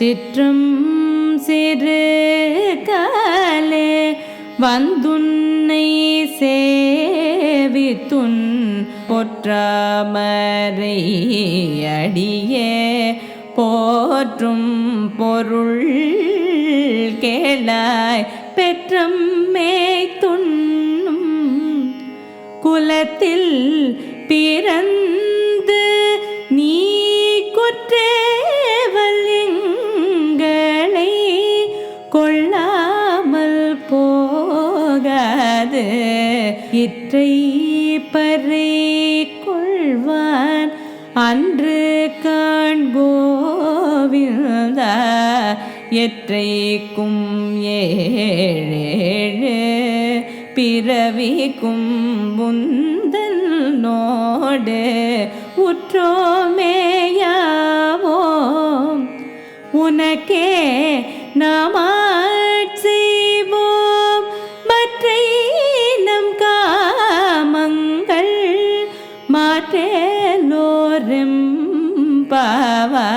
சிற்றும் சிறு காலே வந்துன்னை சேவித்துன் பொற்றாமரை அடியே போற்றும் பொருள் கேளாய் பெற்றம்மே துண்ணும் குலத்தில் பிறந்து நீ குற்றேவல் எங்களை கொள்ளாமல் போகாது இற்றை பறை கொள்வான் அன்று காண்கோவிந்தா எற்றைக்கும் ஏழேழு பிறவிக்கும் முந்தன் நோடு உற்றோமேயாவோம் உனக்கே நாமாட்செய்வோம் மற்றை நம் காமங்கள் மாற்றேலோரும் பாவா.